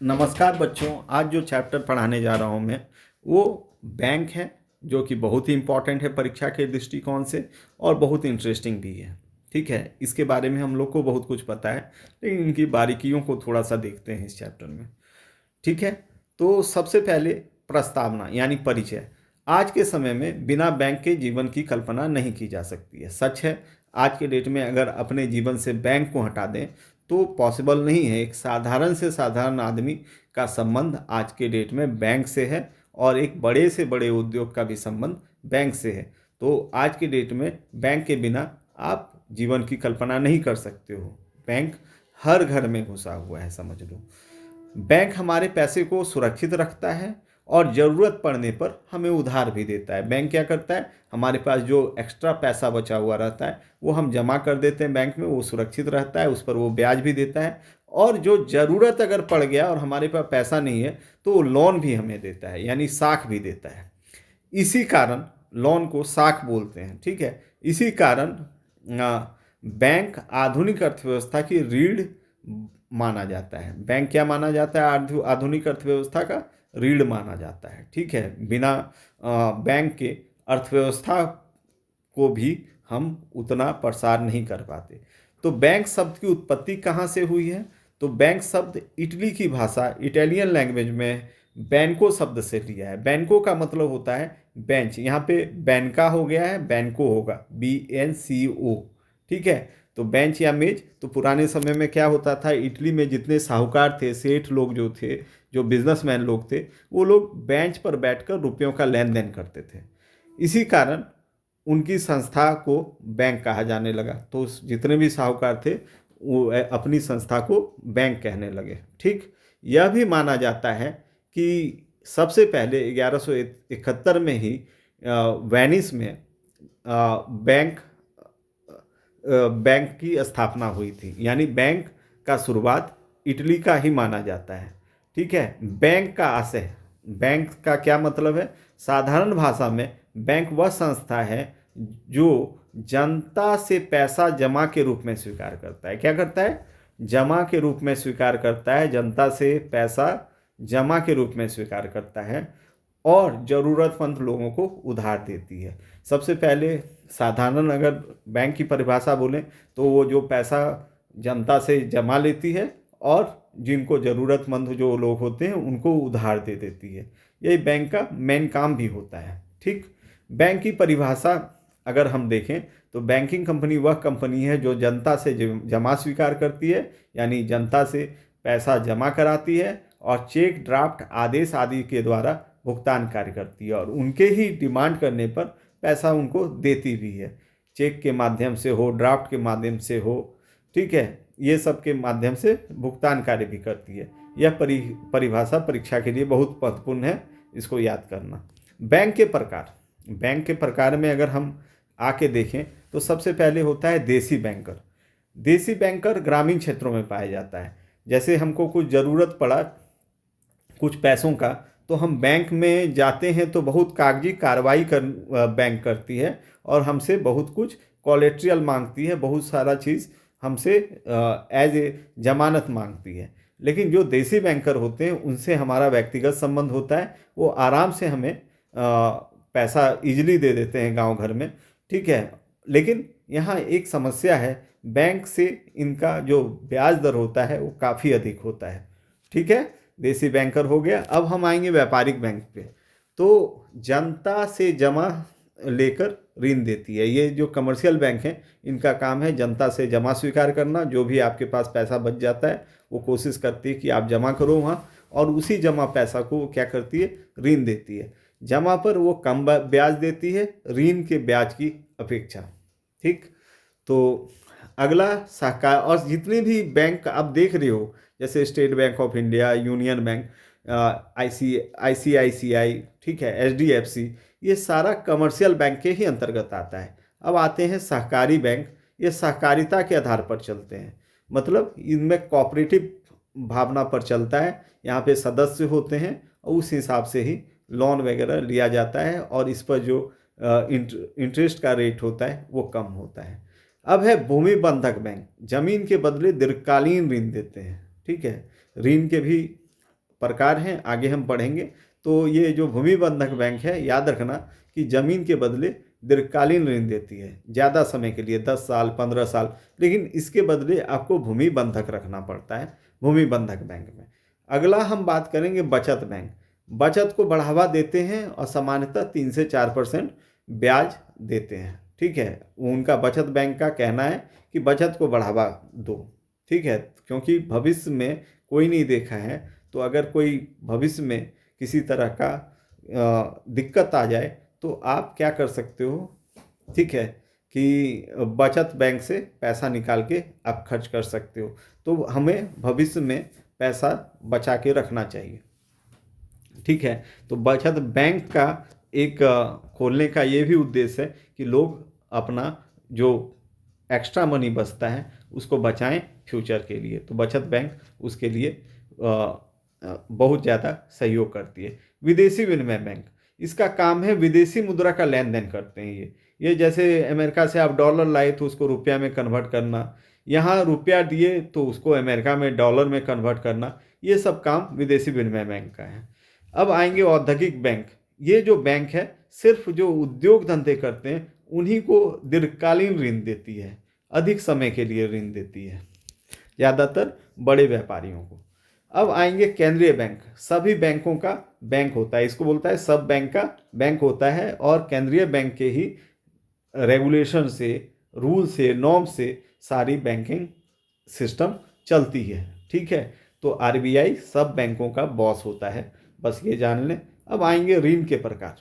नमस्कार बच्चों। आज जो चैप्टर पढ़ाने जा रहा हूँ मैं वो बैंक है, जो कि बहुत ही इम्पॉर्टेंट है परीक्षा के दृष्टिकोण से और बहुत इंटरेस्टिंग भी है। ठीक है, इसके बारे में हम लोग को बहुत कुछ पता है, लेकिन इनकी बारीकियों को थोड़ा सा देखते हैं इस चैप्टर में। ठीक है, तो सबसे पहले प्रस्तावना यानी परिचय। आज के समय में बिना बैंक के जीवन की कल्पना नहीं की जा सकती है। सच है, आज के डेट में अगर अपने जीवन से बैंक को हटा दें तो पॉसिबल नहीं है। एक साधारण से साधारण आदमी का संबंध आज के डेट में बैंक से है और एक बड़े से बड़े उद्योग का भी संबंध बैंक से है। तो आज के डेट में बैंक के बिना आप जीवन की कल्पना नहीं कर सकते हो। बैंक हर घर में घुसा हुआ है, समझ लो। बैंक हमारे पैसे को सुरक्षित रखता है और ज़रूरत पड़ने पर हमें उधार भी देता है। बैंक क्या करता है, हमारे पास जो एक्स्ट्रा पैसा बचा हुआ रहता है वो हम जमा कर देते हैं बैंक में, वो सुरक्षित रहता है, उस पर वो ब्याज भी देता है। और जो ज़रूरत अगर पड़ गया और हमारे पास पैसा नहीं है तो वो लोन भी हमें देता है, यानी साख भी देता है। इसी कारण लोन को साख बोलते हैं। ठीक है, इसी कारण बैंक आधुनिक अर्थव्यवस्था की रीढ़ माना जाता है। बैंक क्या माना जाता है, आधुनिक अर्थव्यवस्था का रीढ़ माना जाता है। ठीक है, बिना बैंक के अर्थव्यवस्था को भी हम उतना प्रसार नहीं कर पाते। तो बैंक शब्द की उत्पत्ति कहाँ से हुई है? तो बैंक शब्द इटली की भाषा, इटालियन लैंग्वेज में बैंको शब्द से लिया है। बैंको का मतलब होता है बेंच, यहाँ पे बैंका हो गया है, बैंको होगा BNCO। ठीक है, तो बेंच या मेज। तो पुराने समय में क्या होता था, इटली में जितने साहूकार थे, सेठ लोग जो थे, जो बिजनेसमैन लोग थे, वो लोग बेंच पर बैठकर रुपयों का लेन देन करते थे। इसी कारण उनकी संस्था को बैंक कहा जाने लगा। तो जितने भी साहूकार थे वो अपनी संस्था को बैंक कहने लगे। ठीक, यह भी माना जाता है कि सबसे पहले 1171 में ही वेनिस में बैंक बैंक की स्थापना हुई थी, यानी बैंक का शुरुआत इटली का ही माना जाता है। ठीक है, बैंक का आशय, बैंक का क्या मतलब है? साधारण भाषा में बैंक वह संस्था है जो जनता से पैसा जमा के रूप में स्वीकार करता है। क्या करता है? जमा के रूप में स्वीकार करता है, जनता से पैसा जमा के रूप में स्वीकार करता है और ज़रूरतमंद लोगों को उधार देती है। सबसे पहले साधारण अगर बैंक की परिभाषा बोलें तो वो जो पैसा जनता से जमा लेती है और जिनको ज़रूरतमंद जो लोग होते हैं उनको उधार दे देती है। यही बैंक का मेन काम भी होता है। ठीक, बैंक की परिभाषा अगर हम देखें तो बैंकिंग कंपनी वह कंपनी है जो जनता से जमा स्वीकार करती है, यानी जनता से पैसा जमा कराती है और चेक, ड्राफ्ट, आदेश आदि के द्वारा भुगतान कार्य करती है और उनके ही डिमांड करने पर पैसा उनको देती भी है। चेक के माध्यम से हो, ड्राफ्ट के माध्यम से हो, ठीक है, ये सब के माध्यम से भुगतान कार्य भी करती है। यह परिभाषा परीक्षा के लिए बहुत महत्वपूर्ण है, इसको याद करना। बैंक के प्रकार, बैंक के प्रकार में अगर हम आके देखें तो सबसे पहले होता है देसी बैंकर। देसी बैंकर ग्रामीण क्षेत्रों में पाया जाता है। जैसे हमको कुछ ज़रूरत पड़ा कुछ पैसों का, तो हम बैंक में जाते हैं तो बहुत कागजी कार्रवाई बैंक करती है और हमसे बहुत कुछ कोलेट्रियल मांगती है, बहुत सारा चीज़ हमसे एज ए जमानत मांगती है। लेकिन जो देसी बैंकर होते हैं उनसे हमारा व्यक्तिगत संबंध होता है, वो आराम से हमें पैसा इजली दे देते हैं गांव घर में। ठीक है, लेकिन यहाँ एक समस्या है, बैंक से इनका जो ब्याज दर होता है वो काफ़ी अधिक होता है। ठीक है, देसी बैंकर हो गया। अब हम आएंगे व्यापारिक बैंक पे। तो जनता से जमा लेकर ऋण देती है। ये जो कमर्शियल बैंक हैं इनका काम है जनता से जमा स्वीकार करना। जो भी आपके पास पैसा बच जाता है वो कोशिश करती है कि आप जमा करो वहाँ, और उसी जमा पैसा को क्या करती है, ऋण देती है। जमा पर वो कम ब्याज देती है ऋण के ब्याज की अपेक्षा। ठीक, तो अगला सहकार। और जितने भी बैंक आप देख रहे हो, जैसे state bank of India, union bank, ICICI, ठीक है, HDFC, ये सारा कमर्शियल बैंक के ही अंतर्गत आता है। अब आते हैं सहकारी बैंक। ये सहकारिता के आधार पर चलते हैं, मतलब इनमें कोऑपरेटिव भावना पर चलता है। यहाँ पे सदस्य होते हैं और उस हिसाब से ही लोन वगैरह लिया जाता है और इस पर जो इंटरेस्ट का रेट होता है वो कम होता है। अब है भूमि बंधक बैंक। जमीन के बदले दीर्घकालीन ऋण देते हैं। ठीक है, ऋण के भी प्रकार हैं आगे हम पढ़ेंगे। तो ये जो भूमि बंधक बैंक है, याद रखना कि ज़मीन के बदले दीर्घकालीन ऋण देती है, ज़्यादा समय के लिए 10 साल 15 साल, लेकिन इसके बदले आपको भूमि बंधक रखना पड़ता है भूमि बंधक बैंक में। अगला हम बात करेंगे बचत बैंक। बचत को बढ़ावा देते हैं और सामान्यतः 3 से 4% ब्याज देते हैं। ठीक है, उनका बचत बैंक का कहना है कि बचत को बढ़ावा दो। ठीक है, क्योंकि भविष्य में कोई नहीं देखा है, तो अगर कोई भविष्य में किसी तरह का दिक्कत आ जाए तो आप क्या कर सकते हो, ठीक है, कि बचत बैंक से पैसा निकाल के आप खर्च कर सकते हो। तो हमें भविष्य में पैसा बचा के रखना चाहिए। ठीक है, तो बचत बैंक का एक खोलने का ये भी उद्देश्य है कि लोग अपना जो एक्स्ट्रा मनी बचता है उसको बचाएं फ्यूचर के लिए। तो बचत बैंक उसके लिए बहुत ज़्यादा सहयोग करती है। विदेशी विनिमय बैंक, इसका काम है विदेशी मुद्रा का लेन देन करते हैं। ये जैसे अमेरिका से आप डॉलर लाए तो उसको रुपया में कन्वर्ट करना, यहाँ रुपया दिए तो उसको अमेरिका में डॉलर में कन्वर्ट करना, ये सब काम विदेशी विनिमय बैंक का है। अब आएंगे औद्योगिक बैंक। ये जो बैंक है सिर्फ जो उद्योग धंधे करते हैं उन्हीं को दीर्घकालीन ऋण देती है, अधिक समय के लिए ऋण देती है, ज़्यादातर बड़े व्यापारियों को। अब आएंगे केंद्रीय बैंक। सभी बैंकों का बैंक होता है, इसको बोलता है सब बैंक का बैंक होता है, और केंद्रीय बैंक के ही रेगुलेशन से, रूल से, नॉर्म से सारी बैंकिंग सिस्टम चलती है। ठीक है, तो आरबीआई सब बैंकों का बॉस होता है, बस ये जान लें। अब आएंगे ऋण के प्रकार।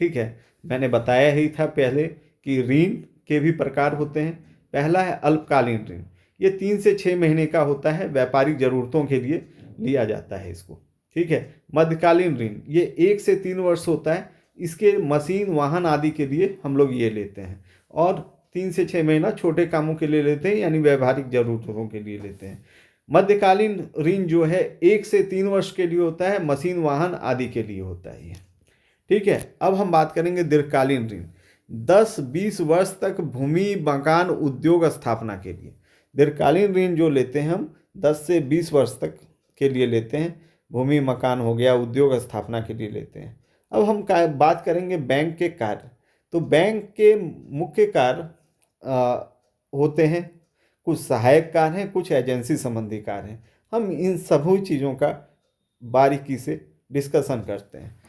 ठीक है, मैंने बताया ही था पहले कि ऋण के भी प्रकार होते हैं। पहला है अल्पकालीन ऋण, ये 3 से 6 महीने का होता है, व्यापारिक ज़रूरतों के लिए लिया जाता है इसको। ठीक है, मध्यकालीन ऋण ये 1 से 3 वर्ष होता है, इसके मशीन वाहन आदि के लिए हम लोग ये लेते हैं, और 3 से 6 महीना छोटे कामों के लिए लेते हैं, यानी व्यावहारिक ज़रूरतों के लिए लेते हैं। मध्यकालीन ऋण जो है 1 से 3 वर्ष के लिए होता है, मशीन वाहन आदि के लिए होता है ये। ठीक है, अब हम बात करेंगे दीर्घकालीन ऋण। 10-20 वर्ष तक भूमि मकान उद्योग स्थापना के लिए दीर्घकालीन ऋण जो लेते हैं हम 10 से 20 वर्ष तक के लिए लेते हैं, भूमि मकान हो गया, उद्योग स्थापना के लिए लेते हैं। अब हम बात करेंगे बैंक के कार्य। तो बैंक के मुख्य कार्य होते हैं, कुछ सहायक कार्य हैं, कुछ एजेंसी संबंधी कार्य हैं। हम इन सभी चीज़ों का बारीकी से डिस्कशन करते हैं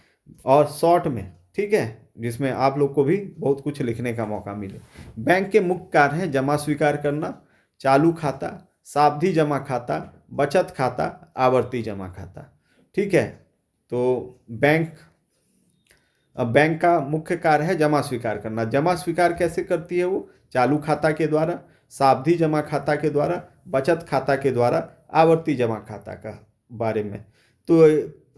और शॉर्ट में, ठीक है, जिसमें आप लोग को भी बहुत कुछ लिखने का मौका मिले। बैंक के मुख्य कार्य हैं जमा स्वीकार करना, चालू खाता, सावधि जमा खाता, बचत खाता, आवर्ती जमा खाता। ठीक है, तो बैंक का मुख्य कार्य है जमा स्वीकार करना। जमा स्वीकार कैसे करती है वो? चालू खाता के द्वारा, सावधि जमा खाता के द्वारा, बचत खाता के द्वारा, आवर्ती जमा खाता का बारे में तो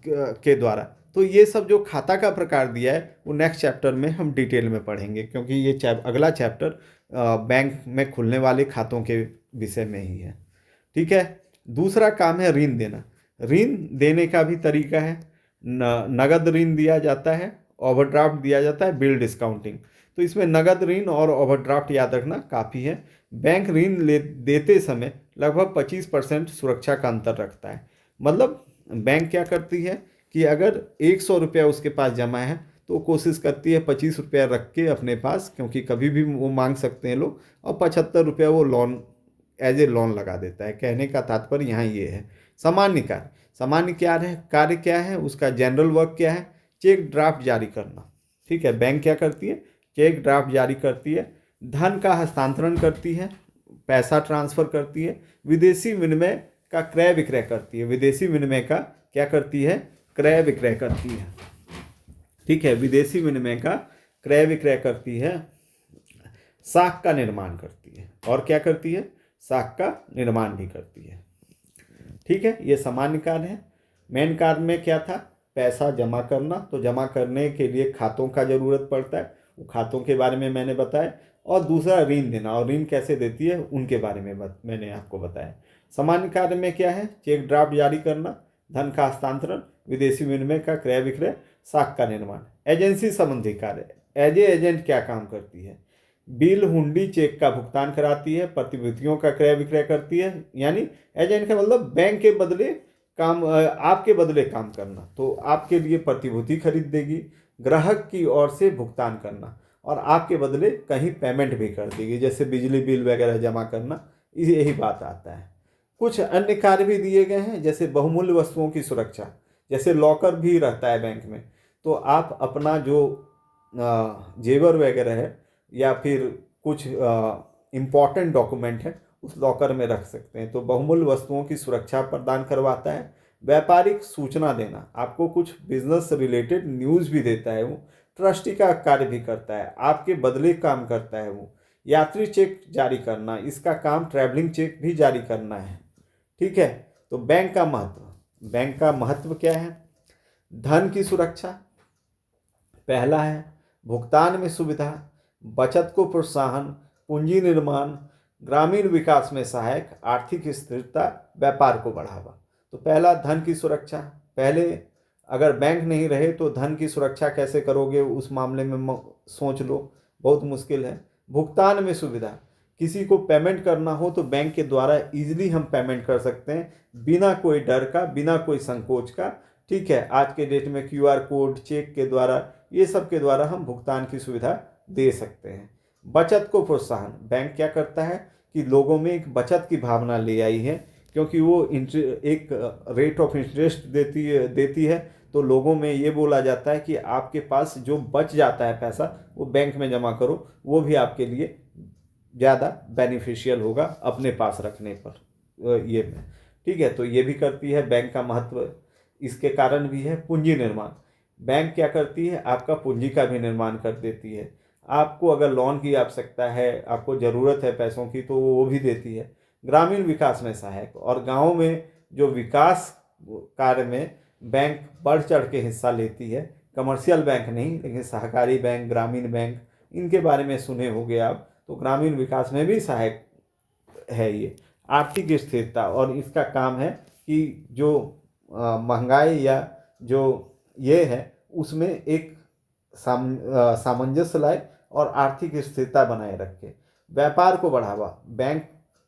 के द्वारा। तो ये सब जो खाता का प्रकार दिया है वो नेक्स्ट चैप्टर में हम डिटेल में पढ़ेंगे, क्योंकि ये अगला चैप्टर बैंक में खुलने वाले खातों के विषय में ही है। ठीक है, दूसरा काम है ऋण देना। ऋण देने का भी तरीका है, नगद ऋण दिया जाता है, ओवरड्राफ्ट दिया जाता है, बिल डिस्काउंटिंग। तो इसमें नगद ऋण और ओवरड्राफ्ट याद रखना काफ़ी है। बैंक ऋण देते समय लगभग 25% सुरक्षा का अंतर रखता है। मतलब बैंक क्या करती है कि अगर 100 रुपया उसके पास जमा है तो कोशिश करती है 25 रुपया रख के अपने पास, क्योंकि कभी भी वो मांग सकते हैं लोग, और 75 रुपया वो लोन एज ए लोन लगा देता है। कहने का तात्पर्य यहाँ ये है। सामान्य कार्य, सामान्य कार्य क्या है, उसका जनरल वर्क क्या है? चेक ड्राफ्ट जारी करना। ठीक है, बैंक क्या करती है? चेक ड्राफ्ट जारी करती है, धन का हस्तांतरण करती है, पैसा ट्रांसफ़र करती है, विदेशी विनिमय का क्रय विक्रय करती है। विदेशी विनिमय का क्या करती है? क्रय विक्रय करती है। ठीक है, विदेशी विनिमय का क्रय विक्रय करती है, साख का निर्माण करती है, और क्या करती है? साख का निर्माण भी करती है। ठीक है, ये सामान्य कार्य है। मेन कार्य में क्या था? पैसा जमा करना। तो जमा करने के लिए खातों का ज़रूरत पड़ता है, वो खातों के बारे में मैंने बताया। और दूसरा ऋण देना, और ऋण कैसे देती है उनके बारे में मैंने आपको बताया। सामान्य कार्य में क्या है? चेक ड्राफ्ट जारी करना, धन का हस्तांतरण, विदेशी विनिमय का क्रय विक्रय, साख का निर्माण। एजेंसी संबंधी कार्य, एज ए एजेंट क्या काम करती है? बिल, हुंडी, चेक का भुगतान कराती है, प्रतिभूतियों का क्रय विक्रय करती है। यानी एजेंट का मतलब बैंक के बदले काम आपके बदले काम करना, तो आपके लिए प्रतिभूति खरीद देगी, ग्राहक की ओर से भुगतान करना और आपके बदले कहीं पेमेंट भी कर देगी, जैसे बिजली बिल वगैरह जमा करना, यही बात आता है। कुछ अन्य कार्य भी दिए गए हैं, जैसे बहुमूल्य वस्तुओं की सुरक्षा, जैसे लॉकर भी रहता है बैंक में, तो आप अपना जो जेवर वगैरह है या फिर कुछ इम्पॉर्टेंट डॉक्यूमेंट है उस लॉकर में रख सकते हैं। तो बहुमूल्य वस्तुओं की सुरक्षा प्रदान करवाता है। व्यापारिक सूचना देना, आपको कुछ बिजनेस रिलेटेड न्यूज़ भी देता है वो। ट्रस्टी का कार्य भी करता है, आपके बदले काम करता है वो। यात्री चेक जारी करना, इसका काम ट्रैवलिंग चेक भी जारी करना है। ठीक है, तो बैंक का महत्व, बैंक का महत्व क्या है? धन की सुरक्षा पहला है, भुगतान में सुविधा, बचत को प्रोत्साहन, पूंजी निर्माण, ग्रामीण विकास में सहायक, आर्थिक स्थिरता, व्यापार को बढ़ावा। तो पहला धन की सुरक्षा, पहले अगर बैंक नहीं रहे तो धन की सुरक्षा कैसे करोगे, उस मामले में सोच लो, बहुत मुश्किल है। भुगतान में सुविधा, किसी को पेमेंट करना हो तो बैंक के द्वारा इजीली हम पेमेंट कर सकते हैं, बिना कोई डर का, बिना कोई संकोच का। ठीक है, आज के डेट में क्यूआर कोड, चेक के द्वारा, ये सब के द्वारा हम भुगतान की सुविधा दे सकते हैं। बचत को प्रोत्साहन, बैंक क्या करता है कि लोगों में एक बचत की भावना ले आई है, क्योंकि वो एक रेट ऑफ इंटरेस्ट देती है, तो लोगों में ये बोला जाता है कि आपके पास जो बच जाता है पैसा वो बैंक में जमा करो, वो भी आपके लिए ज़्यादा बेनिफिशियल होगा अपने पास रखने पर ये में। ठीक है, तो ये भी करती है बैंक का महत्व। इसके कारण भी है पूंजी निर्माण, बैंक क्या करती है, आपका पूंजी का भी निर्माण कर देती है। आपको अगर लोन की आवश्यकता है, आपको ज़रूरत है पैसों की, तो वो भी देती है। ग्रामीण विकास में सहायक, और गाँव में जो विकास कार्य में बैंक बढ़ चढ़ के हिस्सा लेती है। कमर्शियल बैंक नहीं, लेकिन सहकारी बैंक, ग्रामीण बैंक, इनके बारे में सुने होंगे आप, तो ग्रामीण विकास में भी सहायक है ये। आर्थिक स्थिरता, और इसका काम है कि जो महंगाई या जो ये है उसमें एक सामंजस्य लाए और आर्थिक स्थिरता बनाए रखे। व्यापार को बढ़ावा, बैंक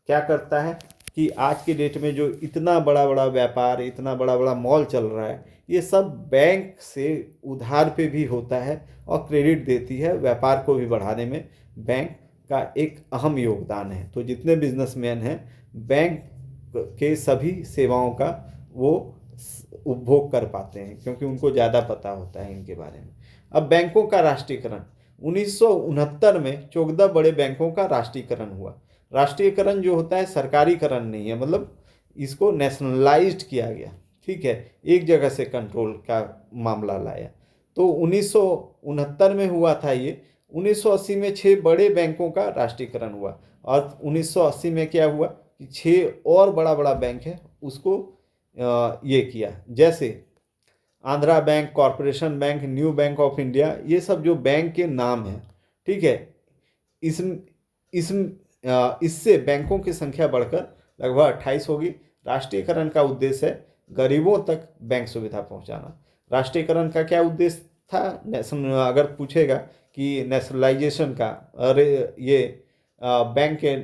क्या करता है कि आज के डेट में जो इतना बड़ा बड़ा व्यापार, इतना बड़ा बड़ा मॉल चल रहा है, ये सब बैंक से उधार पे भी होता है और क्रेडिट देती है। व्यापार को भी बढ़ाने में बैंक का एक अहम योगदान है। तो जितने बिजनेसमैन हैं, बैंक के सभी सेवाओं का वो उपभोग कर पाते हैं, क्योंकि उनको ज़्यादा पता होता है इनके बारे में। अब बैंकों का राष्ट्रीयकरण, 1969 में 14 बड़े बैंकों का राष्ट्रीयकरण हुआ। राष्ट्रीयकरण जो होता है सरकारीकरण नहीं है, मतलब इसको नेशनलाइज्ड किया गया। ठीक है, एक जगह से कंट्रोल का मामला लाया। तो 1969 में हुआ था ये। 1980 में 6 बड़े बैंकों का राष्ट्रीयकरण हुआ, और 1980 में क्या हुआ कि 6 और बड़ा बड़ा बैंक है उसको ये किया, जैसे Andhra bank, corporation bank, new bank of India, ये सब जो बैंक के नाम हैं। ठीक है, इस इस इससे बैंकों की संख्या बढ़कर लगभग 28 होगी। राष्ट्रीयकरण का उद्देश्य है गरीबों तक बैंक सुविधा पहुंचाना। राष्ट्रीयकरण का क्या उद्देश्य था? अगर पूछेगा कि नेशनलाइजेशन का, अरे ये बैंक के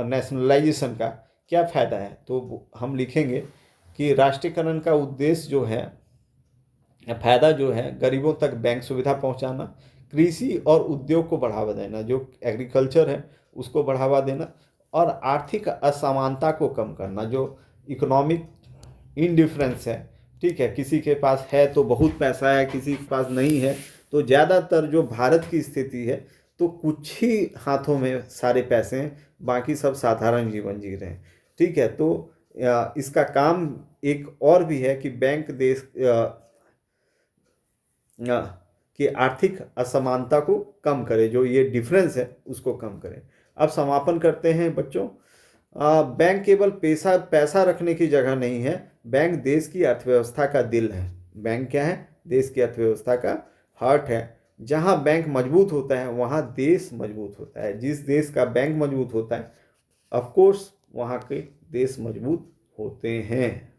नेशनलाइजेशन का क्या फ़ायदा है, तो हम लिखेंगे कि राष्ट्रीयकरण का उद्देश्य जो है, फ़ायदा जो है, गरीबों तक बैंक सुविधा पहुंचाना, कृषि और उद्योग को बढ़ावा देना, जो एग्रीकल्चर है उसको बढ़ावा देना, और आर्थिक असमानता को कम करना, जो इकोनॉमिक इनडिफरेंस है। ठीक है, किसी के पास है तो बहुत पैसा है, किसी के पास नहीं है। तो ज़्यादातर जो भारत की स्थिति है, तो कुछ ही हाथों में सारे पैसे हैं, बाकी सब साधारण जीवन जी रहे हैं। ठीक है, तो इसका काम एक और भी है कि बैंक देश कि आर्थिक असमानता को कम करे, जो ये डिफरेंस है उसको कम करे। अब समापन करते हैं बच्चों। बैंक केवल पैसा रखने की जगह नहीं है, बैंक देश की अर्थव्यवस्था का दिल है। बैंक क्या है? देश की अर्थव्यवस्था का हार्ट है। जहाँ बैंक मजबूत होता है वहाँ देश मजबूत होता है। जिस देश का बैंक मजबूत होता है, ऑफ कोर्स वहाँ के देश मजबूत होते हैं।